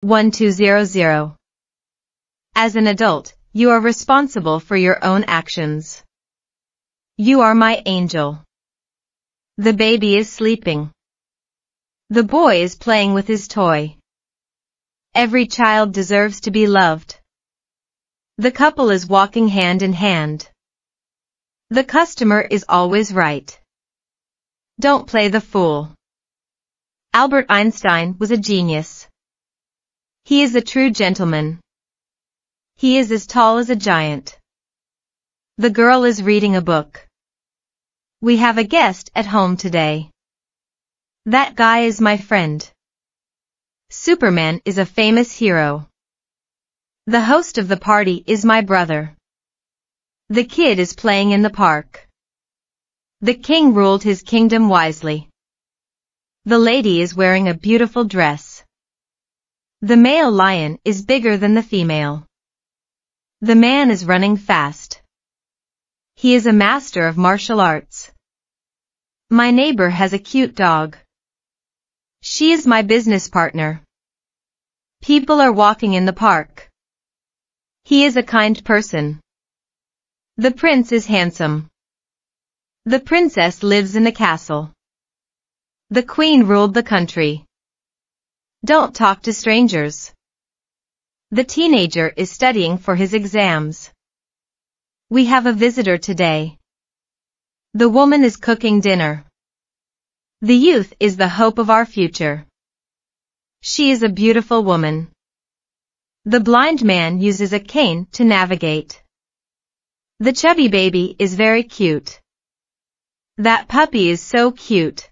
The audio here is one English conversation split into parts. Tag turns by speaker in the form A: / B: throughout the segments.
A: 1200. As an adult, you are responsible for your own actions. You are my angel. The baby is sleeping. The boy is playing with his toy. Every child deserves to be loved. The couple is walking hand in hand. The customer is always right. Don't play the fool. Albert Einstein was a genius. He is a true gentleman. He is as tall as a giant. The girl is reading a book. We have a guest at home today. That guy is my friend. Superman is a famous hero. The host of the party is my brother. The kid is playing in the park. The king ruled his kingdom wisely. The lady is wearing a beautiful dress. The male lion is bigger than the female. The man is running fast. He is a master of martial arts. My neighbor has a cute dog. She is my business partner. People are walking in the park. He is a kind person. The prince is handsome. The princess lives in a castle. The queen ruled the country. Don't talk to strangers. The teenager is studying for his exams. We have a visitor today. The woman is cooking dinner. The youth is the hope of our future. She is a beautiful woman. The blind man uses a cane to navigate. The chubby baby is very cute. That puppy is so cute.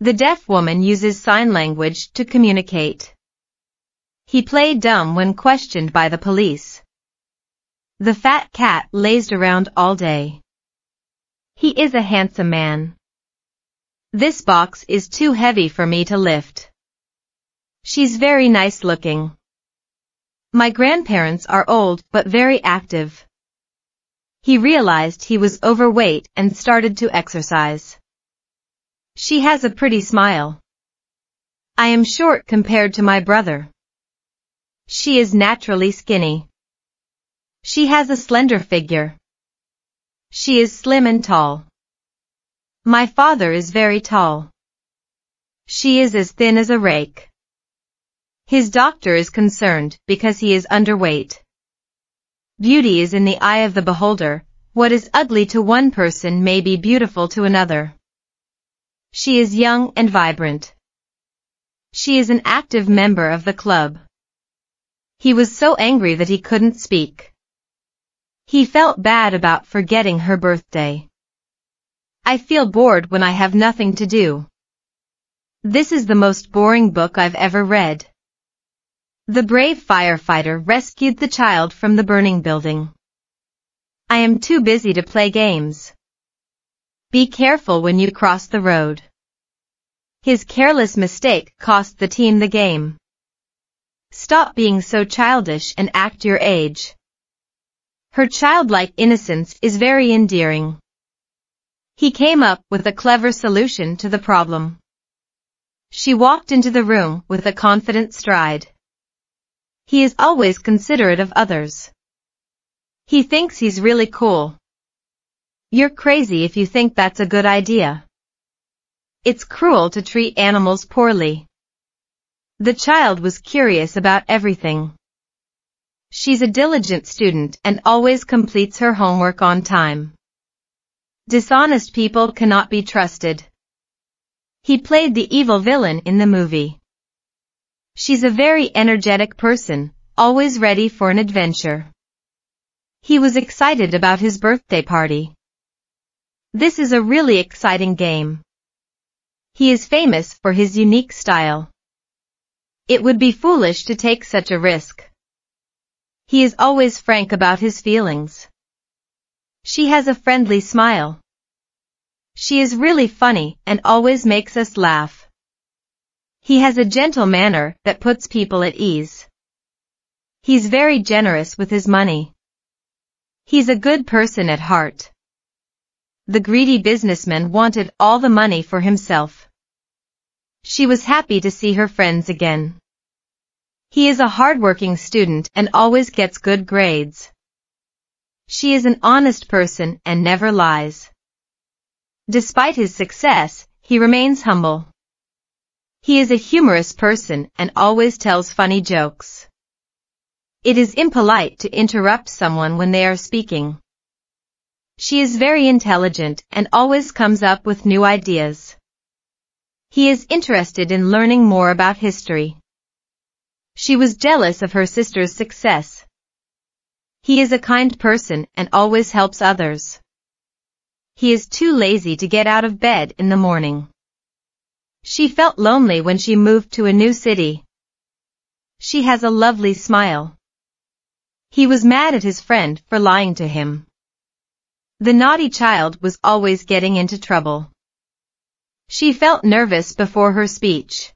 A: The deaf woman uses sign language to communicate. He played dumb when questioned by the police. The fat cat lazed around all day. He is a handsome man. This box is too heavy for me to lift. She's very nice looking. My grandparents are old but very active. He realized he was overweight and started to exercise. She has a pretty smile. I am short compared to my brother. She is naturally skinny. She has a slender figure. She is slim and tall. My father is very tall. She is as thin as a rake. His doctor is concerned because he is underweight. Beauty is in the eye of the beholder. What is ugly to one person may be beautiful to another. She is young and vibrant. She is an active member of the club. He was so angry that he couldn't speak. He felt bad about forgetting her birthday. I feel bored when I have nothing to do. This is the most boring book I've ever read. The brave firefighter rescued the child from the burning building. I am too busy to play games. Be careful when you cross the road. His careless mistake cost the team the game. Stop being so childish and act your age. Her childlike innocence is very endearing. He came up with a clever solution to the problem. She walked into the room with a confident stride. He is always considerate of others. He thinks he's really cool. You're crazy if you think that's a good idea. It's cruel to treat animals poorly. The child was curious about everything. She's a diligent student and always completes her homework on time. Dishonest people cannot be trusted. He played the evil villain in the movie. She's a very energetic person, always ready for an adventure. He was excited about his birthday party. This is a really exciting game. He is famous for his unique style. It would be foolish to take such a risk. He is always frank about his feelings. She has a friendly smile. She is really funny and always makes us laugh. He has a gentle manner that puts people at ease. He's very generous with his money. He's a good person at heart. The greedy businessman wanted all the money for himself. She was happy to see her friends again. He is a hardworking student and always gets good grades. She is an honest person and never lies. Despite his success, he remains humble. He is a humorous person and always tells funny jokes. It is impolite to interrupt someone when they are speaking. She is very intelligent and always comes up with new ideas. He is interested in learning more about history. She was jealous of her sister's success. He is a kind person and always helps others. He is too lazy to get out of bed in the morning. She felt lonely when she moved to a new city. She has a lovely smile. He was mad at his friend for lying to him. The naughty child was always getting into trouble. She felt nervous before her speech.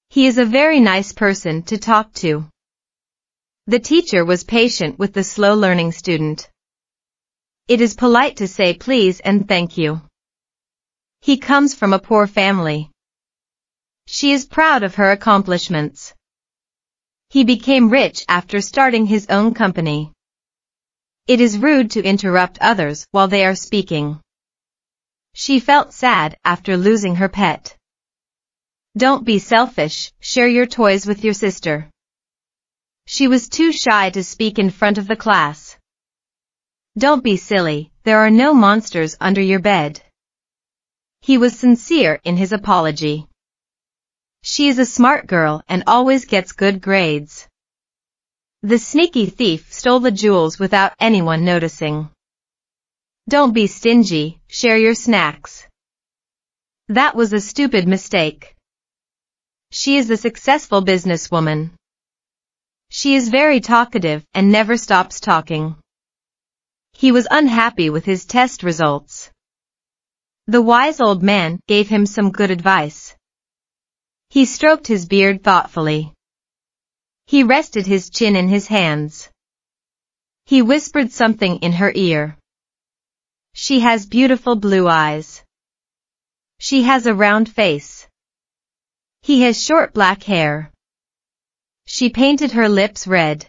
A: He is a very nice person to talk to. The teacher was patient with the slow-learning student. It is polite to say please and thank you. He comes from a poor family. She is proud of her accomplishments. He became rich after starting his own company. It is rude to interrupt others while they are speaking. She felt sad after losing her pet. Don't be selfish, share your toys with your sister. She was too shy to speak in front of the class. Don't be silly, there are no monsters under your bed. He was sincere in his apology. She is a smart girl and always gets good grades. The sneaky thief stole the jewels without anyone noticing. Don't be stingy, share your snacks. That was a stupid mistake. She is a successful businesswoman. She is very talkative and never stops talking. He was unhappy with his test results. The wise old man gave him some good advice. He stroked his beard thoughtfully. He rested his chin in his hands. He whispered something in her ear. She has beautiful blue eyes. She has a round face. He has short black hair. She painted her lips red.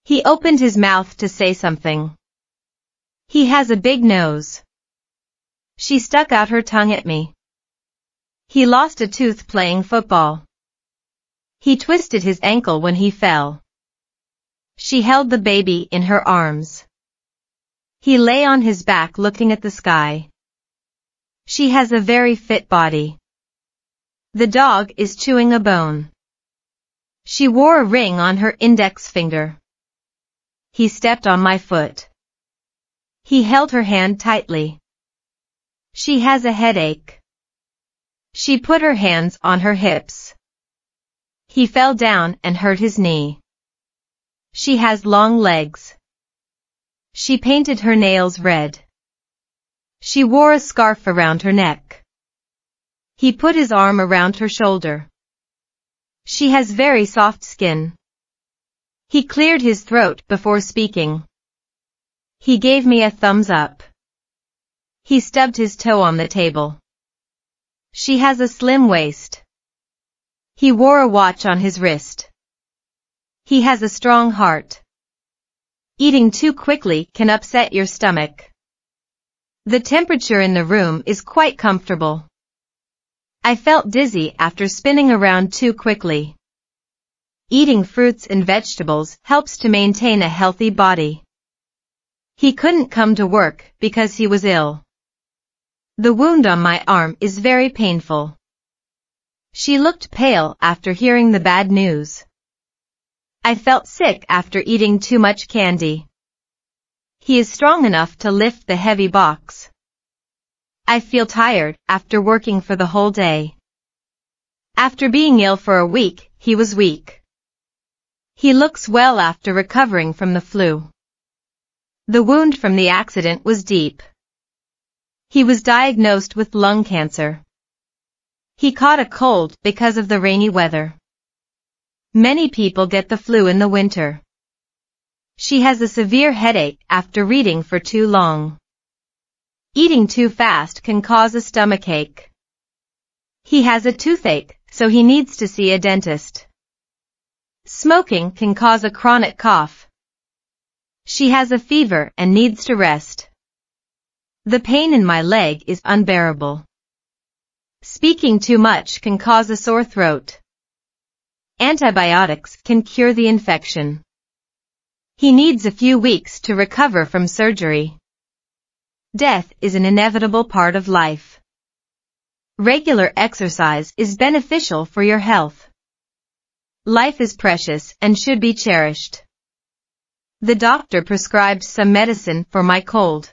A: He opened his mouth to say something. He has a big nose. She stuck out her tongue at me. He lost a tooth playing football. He twisted his ankle when he fell. She held the baby in her arms. He lay on his back looking at the sky. She has a very fit body. The dog is chewing a bone. She wore a ring on her index finger. He stepped on my foot. He held her hand tightly. She has a headache. She put her hands on her hips. He fell down and hurt his knee. She has long legs. She painted her nails red. She wore a scarf around her neck. He put his arm around her shoulder. She has very soft skin. He cleared his throat before speaking. He gave me a thumbs up. He stubbed his toe on the table. She has a slim waist. He wore a watch on his wrist. He has a strong heart. Eating too quickly can upset your stomach. The temperature in the room is quite comfortable. I felt dizzy after spinning around too quickly. Eating fruits and vegetables helps to maintain a healthy body. He couldn't come to work because he was ill. The wound on my arm is very painful. She looked pale after hearing the bad news. I felt sick after eating too much candy. He is strong enough to lift the heavy box. I feel tired after working for the whole day. After being ill for a week, he was weak. He looks well after recovering from the flu. The wound from the accident was deep. He was diagnosed with lung cancer. He caught a cold because of the rainy weather. Many people get the flu in the winter. She has a severe headache after reading for too long. Eating too fast can cause a stomachache. He has a toothache, so he needs to see a dentist. Smoking can cause a chronic cough. She has a fever and needs to rest. The pain in my leg is unbearable. Speaking too much can cause a sore throat. Antibiotics can cure the infection. He needs a few weeks to recover from surgery. Death is an inevitable part of life. Regular exercise is beneficial for your health. Life is precious and should be cherished. The doctor prescribed some medicine for my cold.